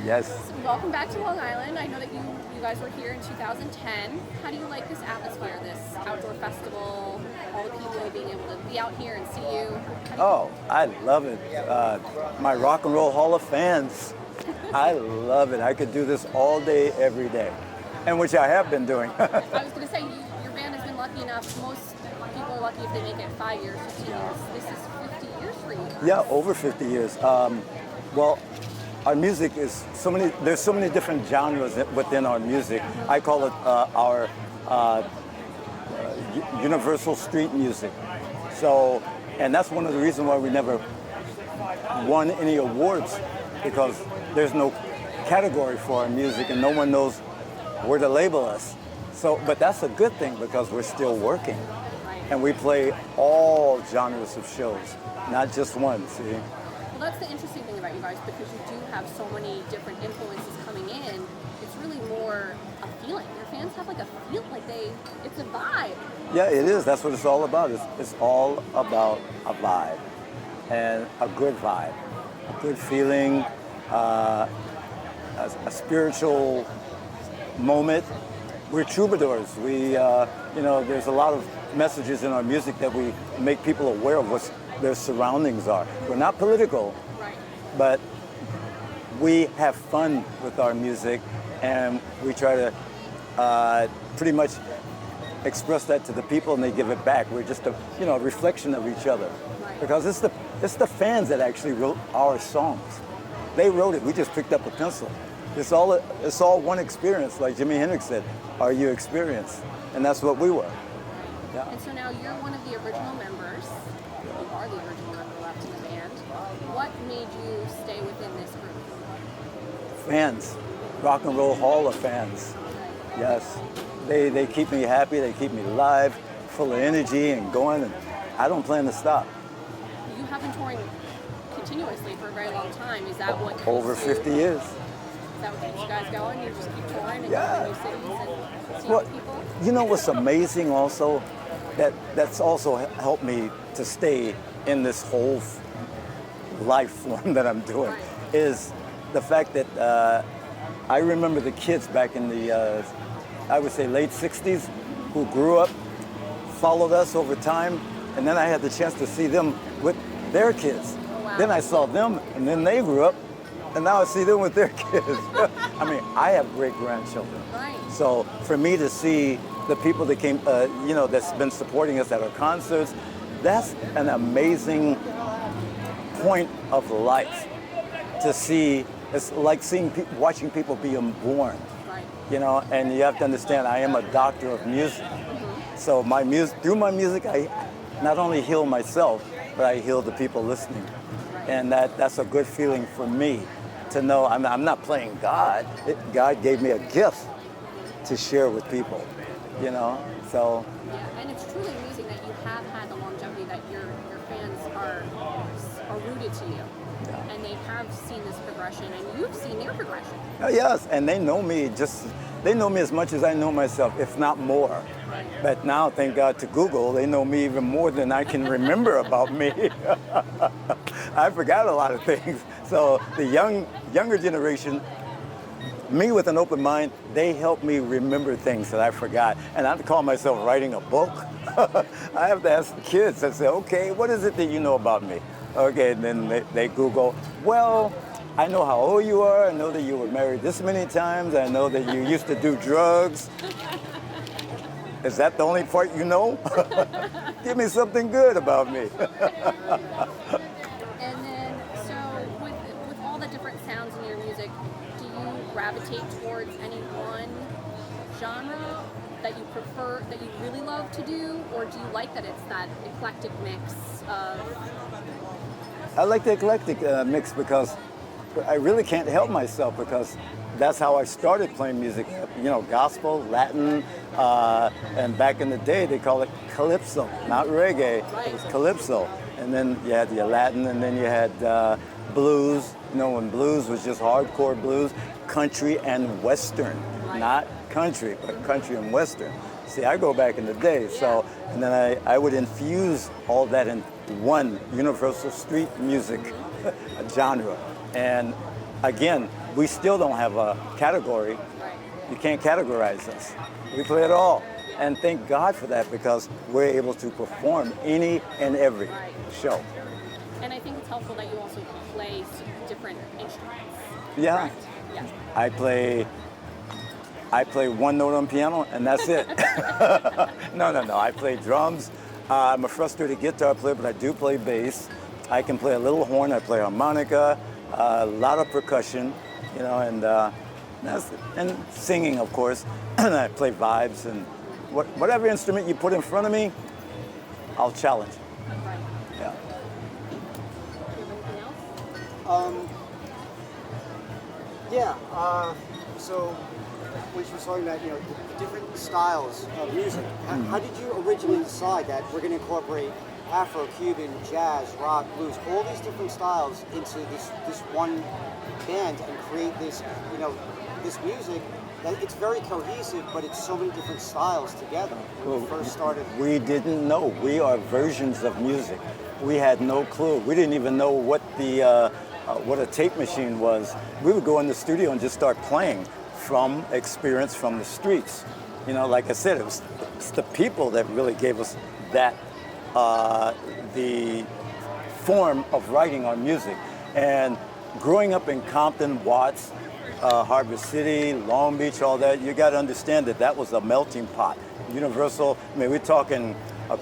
Yes. Welcome back to Long Island. I know that you guys were here in 2010. How do you like this atmosphere, this outdoor festival, all the people being able to be out here and see you? Oh, I love it. My Rock and Roll Hall of Fans. I love it. I could do this all day, every day, and which I have been doing. I was going to say, your band has been lucky enough. Most people are lucky if they make it 5 years, 15 years. This is 50 years for you guys. Yeah, over 50 years. Well, our music is there's so many different genres within our music. I call it our universal street music. So, and that's one of the reasons why we never won any awards, because there's no category for our music and no one knows where to label us. So, but that's a good thing because we're still working. And we play all genres of shows, not just one, see? Well, that's the interesting thing about you guys, because you do have so many different influences coming in. It's really more a feeling. Your fans have like a feel, it's a vibe. Yeah, it is. That's what it's all about. It's all about a vibe, and a good vibe, a good feeling, a spiritual moment. We're troubadours. There's a lot of messages in our music that we make people aware of what their surroundings are. We're not political, Right. but we have fun with our music, and we try to pretty much express that to the people, and they give it back. We're just a reflection of each other, Right. because it's the fans that actually wrote our songs. They wrote it. We just picked up a pencil. It's all one experience, like Jimi Hendrix said. Are you experienced? And that's what we were. Yeah. And so now you're one of the original members. You are the original member left in the band. What made you stay within this group? Fans, Rock and Roll Hall of Fans. Yes, they keep me happy. They keep me alive, full of energy and going. And I don't plan to stop. You have been touring continuously for a very long time. Is that what Over keeps you- 50 years. Is that what keeps you guys going? You just keep touring and Yeah. going to new cities and seeing Well, people? you know what's amazing also? That's also helped me to stay in this whole life form that I'm doing, is the fact that I remember the kids back in the, I would say late 60s, who grew up, followed us over time, and then I had the chance to see them with their kids. Oh, wow. Then I saw them, and then they grew up, and now I see them with their kids. I mean, I have great-grandchildren. Right. So for me to see the people that came, that's been supporting us at our concerts, that's an amazing point of life to see. It's like watching people being born, Right. and you have to understand, I am a doctor of music. So through my music, I not only heal myself, but I heal the people listening. And that's a good feeling for me to know I'm not playing God. God gave me a gift to share with people, so. Yeah, and it's truly amazing that you have had the longevity that your fans are rooted to you. Yeah. And they have seen this progression, and you've seen their progression. Yes, and they know me as much as I know myself, if not more. But now, thank God to Google, they know me even more than I can remember about me. I forgot a lot of things. So the younger generation, me with an open mind, they help me remember things that I forgot. And I call myself writing a book. I have to ask the kids. I say, okay, what is it that you know about me? Okay, and then they Google, well, I know how old you are. I know that you were married this many times. I know that you used to do drugs. Is that the only part you know? Give me something good about me. And then, so with all the different sounds in your music, do you gravitate towards any one genre that you prefer, that you really love to do, or do you like that it's that eclectic mix of? I like the eclectic mix because I really can't help myself, because that's how I started playing music. Gospel, Latin, and back in the day they call it calypso, not reggae. It was calypso. And then you had your Latin, and then you had blues. When blues was just hardcore blues, country and western, not country, but country and western. See, I go back in the day, so, and then I would infuse all that in one universal street music genre. And again, we still don't have a category. Right. You can't categorize us. We play it all. And thank God for that, because we're able to perform any and every Right. show. And I think it's helpful that you also play different instruments. Yeah. Correct? Yeah. I play one note on piano and that's it. No. I play drums. I'm a frustrated guitar player, but I do play bass. I can play a little horn. I play harmonica, a lot of percussion, and singing, of course. And I play vibes, and whatever instrument you put in front of me, I'll challenge. Right. Yeah. Anything else? So when she was talking about, the different styles of music, how did you originally decide that we're going to incorporate Afro, Cuban, jazz, rock, blues, all these different styles into this one band and create this, this music that it's very cohesive, but it's so many different styles together when we first started? We didn't know. We are versions of music. We had no clue. We didn't even know what what a tape machine was. We would go in the studio and just start playing from experience from the streets. Like I said, it's the people that really gave us that, the form of writing our music. And growing up in Compton, Watts, Harbor City, Long Beach, all that, you got to understand that was a melting pot. Universal, we're talking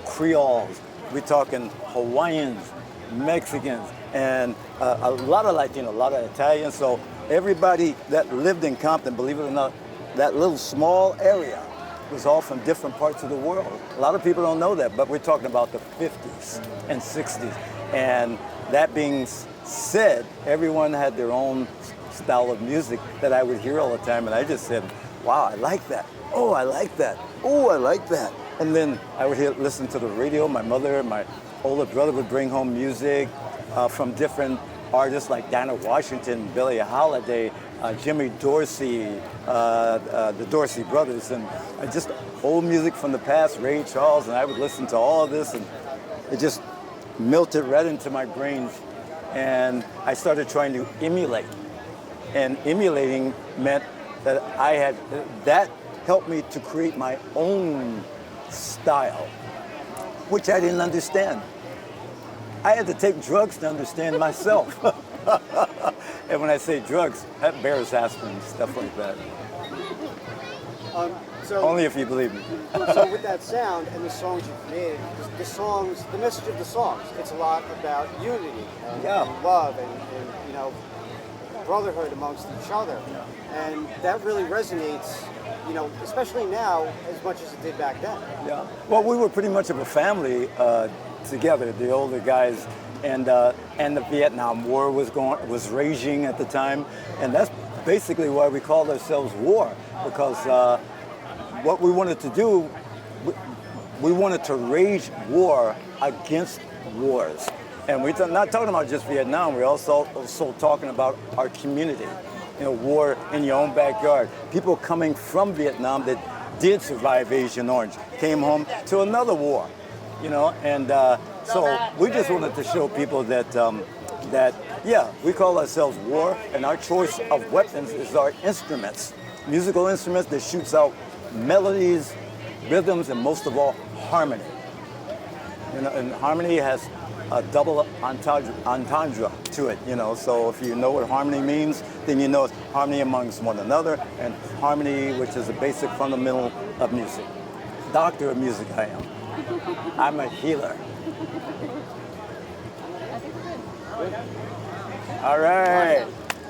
Creoles, we're talking Hawaiians, Mexicans, and a lot of Latino, a lot of Italians. So everybody that lived in Compton, believe it or not, that little small area was all from different parts of the world. A lot of people don't know that, but we're talking about the 50s and 60s. And that being said, everyone had their own style of music that I would hear all the time, and I just said, wow, I like that. Oh, I like that. Oh, I like that. And then I would listen to the radio. My mother and my older brother would bring home music from different artists like Dinah Washington, Billie Holiday, Jimmy Dorsey, the Dorsey brothers, and just old music from the past, Ray Charles, and I would listen to all of this, and it just melted right into my brains. And I started trying to emulate. And emulating meant that that helped me to create my own style, which I didn't understand. I had to take drugs to understand myself. And when I say drugs, that bears aspirin, stuff like that. Only if you believe me. So with that sound and the songs you've made, the message of the songs, it's a lot about unity and love and brotherhood amongst each other. And that really resonates, especially now as much as it did back then. Yeah. Well, we were pretty much of a family together, the older guys, and the Vietnam War was raging at the time, and that's basically why we called ourselves War, because what we wanted to do, we wanted to rage war against wars. And we're not talking about just Vietnam, we're also talking about our community. War in your own backyard. People coming from Vietnam that did survive Agent Orange came home to another war, and so we just wanted to show people that, we call ourselves War, and our choice of weapons is our instruments, musical instruments that shoots out melodies, rhythms, and most of all, harmony. And harmony has a double entendre to it, so if you know what harmony means, then you know it's harmony amongst one another, and harmony, which is a basic fundamental of music. Doctor of music I am. I'm a healer. I think we're good. All right.